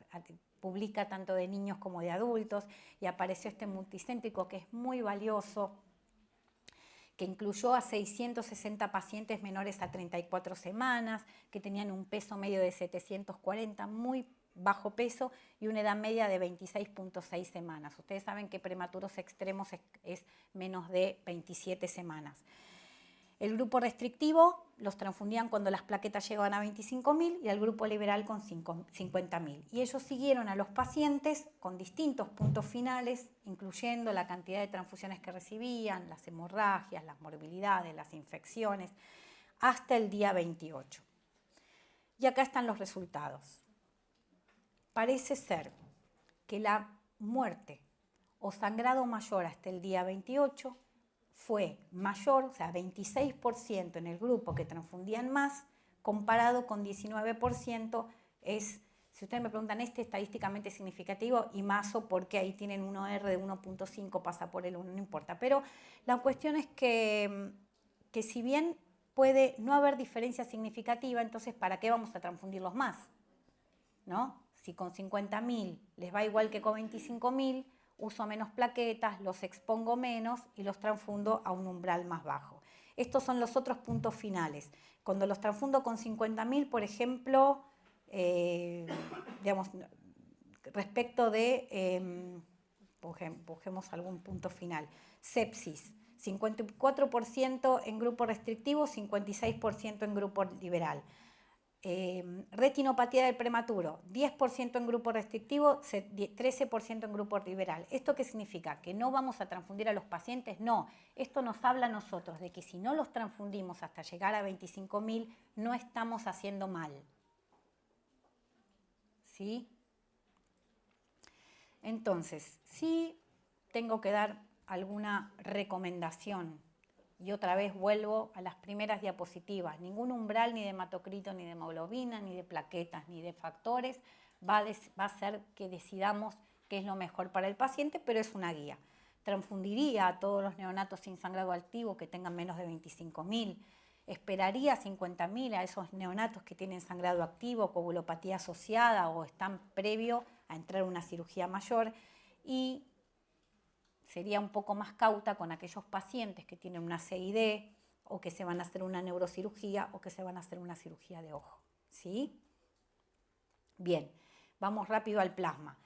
Speaker 1: publica tanto de niños como de adultos, y apareció este multicéntrico que es muy valioso, que incluyó a 660 pacientes menores a 34 semanas, que tenían un peso medio de 740, muy bajo peso, y una edad media de 26.6 semanas. Ustedes saben que prematuros extremos es menos de 27 semanas. El grupo restrictivo los transfundían cuando las plaquetas llegaban a 25.000 y el grupo liberal con 50.000. Y ellos siguieron a los pacientes con distintos puntos finales, incluyendo la cantidad de transfusiones que recibían, las hemorragias, las morbilidades, las infecciones, hasta el día 28. Y acá están los resultados. Parece ser que la muerte o sangrado mayor hasta el día 28 fue mayor, o sea, 26% en el grupo que transfundían más, comparado con 19%, si ustedes me preguntan, estadísticamente significativo, y más o porque ahí tienen un OR de 1.5, pasa por el 1, no importa. Pero la cuestión es que que si bien puede no haber diferencia significativa, entonces ¿para qué vamos a transfundirlos más? ¿No? Si con 50.000 les va igual que con 25.000, uso menos plaquetas, los expongo menos y los transfundo a un umbral más bajo. Estos son los otros puntos finales. Cuando los transfundo con 50.000, por ejemplo, digamos, respecto de, busquemos algún punto final, sepsis, 54% en grupo restrictivo, 56% en grupo liberal. Retinopatía del prematuro, 10% en grupo restrictivo, 13% en grupo liberal. ¿Esto qué significa? ¿Que no vamos a transfundir a los pacientes? No, esto nos habla a nosotros de que si no los transfundimos hasta llegar a 25.000, no estamos haciendo mal. ¿Sí? Entonces, sí tengo que dar alguna recomendación. Y otra vez vuelvo a las primeras diapositivas. Ningún umbral ni de hematocrito, ni de hemoglobina, ni de plaquetas, ni de factores va a hacer que decidamos qué es lo mejor para el paciente, pero es una guía. Transfundiría a todos los neonatos sin sangrado activo que tengan menos de 25.000. Esperaría 50.000 a esos neonatos que tienen sangrado activo, coagulopatía asociada o están previo a entrar a una cirugía mayor. Y sería un poco más cauta con aquellos pacientes que tienen una CID o que se van a hacer una neurocirugía o que se van a hacer una cirugía de ojo. ¿Sí? Bien, vamos rápido al plasma.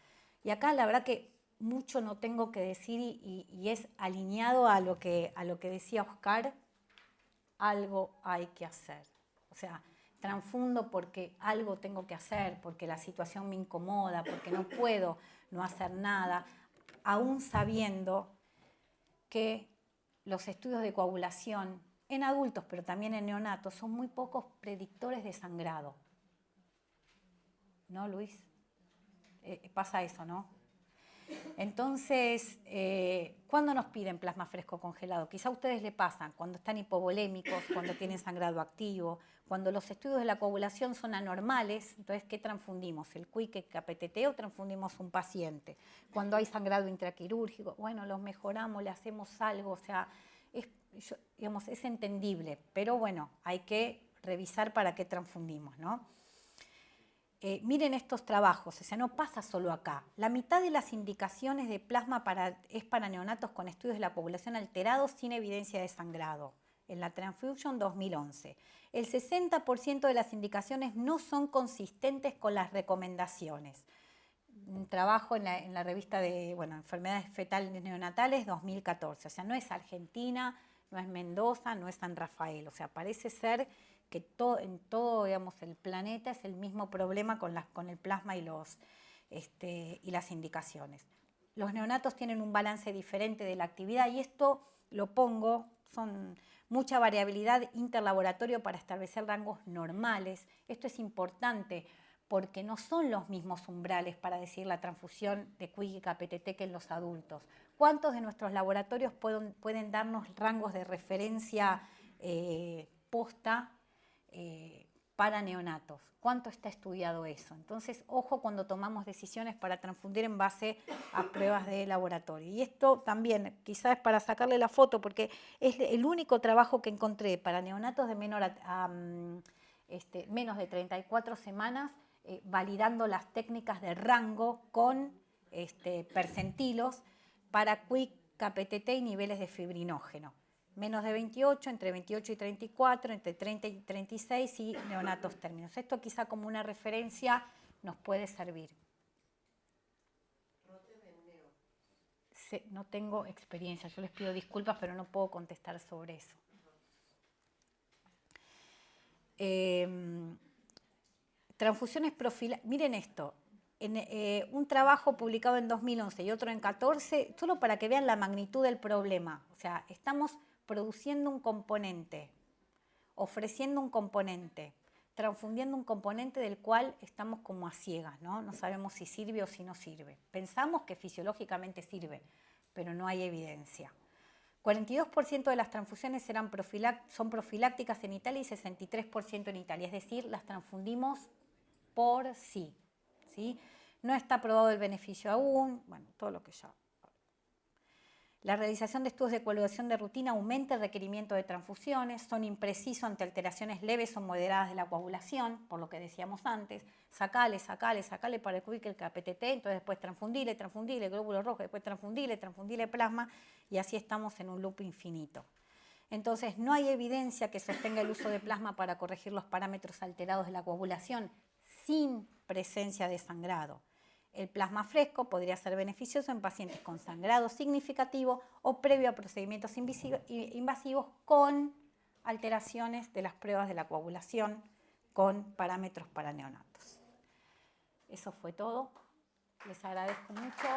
Speaker 1: Y acá la verdad que mucho no tengo que decir y es alineado a lo que decía Oscar, algo hay que hacer. O sea, transfundo porque algo tengo que hacer, porque la situación me incomoda, porque no puedo no hacer nada, aún sabiendo que los estudios de coagulación en adultos, pero también en neonatos, son muy pocos predictores de sangrado. ¿No, Luis? Pasa eso, ¿no? Entonces, ¿cuándo nos piden plasma fresco congelado? Quizá a ustedes le pasan cuando están hipovolémicos, cuando tienen sangrado activo, cuando los estudios de la coagulación son anormales. Entonces, ¿qué transfundimos? ¿El QIC-KPTT o transfundimos un paciente? Cuando hay sangrado intraquirúrgico, bueno, los mejoramos, le hacemos algo, o sea, es entendible, pero bueno, hay que revisar para qué transfundimos, ¿no? Miren estos trabajos, o sea, no pasa solo acá. La mitad de las indicaciones de plasma es para neonatos con estudios de la población alterados sin evidencia de sangrado, en la Transfusion 2011. El 60% de las indicaciones no son consistentes con las recomendaciones. Un trabajo en la revista de enfermedades fetales neonatales 2014. O sea, no es Argentina, no es Mendoza, no es San Rafael. O sea, parece ser que en todo digamos, el planeta es el mismo problema con el plasma y las indicaciones. Los neonatos tienen un balance diferente de la actividad y esto lo pongo, son mucha variabilidad interlaboratorio para establecer rangos normales. Esto es importante porque no son los mismos umbrales para decir la transfusión de QIC y KPTT que en los adultos. ¿Cuántos de nuestros laboratorios pueden darnos rangos de referencia posta para neonatos? ¿Cuánto está estudiado eso? Entonces, ojo cuando tomamos decisiones para transfundir en base a pruebas de laboratorio. Y esto también, quizás para sacarle la foto, porque es el único trabajo que encontré para neonatos de menos de 34 semanas, validando las técnicas de rango con percentilos para QIC, KPTT y niveles de fibrinógeno. Menos de 28, entre 28 y 34, entre 30 y 36 y neonatos términos. Esto quizá como una referencia nos puede servir. No tengo experiencia, yo les pido disculpas, pero no puedo contestar sobre eso. Transfusiones profilácticas. Miren esto. Un trabajo publicado en 2011 y otro en 2014, solo para que vean la magnitud del problema. O sea, estamos produciendo un componente, ofreciendo un componente, transfundiendo un componente del cual estamos como a ciegas, ¿no? No sabemos si sirve o si no sirve. Pensamos que fisiológicamente sirve, pero no hay evidencia. 42% de las transfusiones son profilácticas en Italia y 63% en Italia, es decir, las transfundimos por sí, ¿sí? No está probado el beneficio aún, bueno, todo lo que ya. La realización de estudios de coagulación de rutina aumenta el requerimiento de transfusiones, son imprecisos ante alteraciones leves o moderadas de la coagulación, por lo que decíamos antes, sacale para descubrir que el KPTT, entonces después transfundile, glóbulo rojo, después transfundile plasma, y así estamos en un loop infinito. Entonces, no hay evidencia que sostenga el uso de plasma para corregir los parámetros alterados de la coagulación sin presencia de sangrado. El plasma fresco podría ser beneficioso en pacientes con sangrado significativo o previo a procedimientos invasivos con alteraciones de las pruebas de la coagulación con parámetros para neonatos. Eso fue todo. Les agradezco mucho.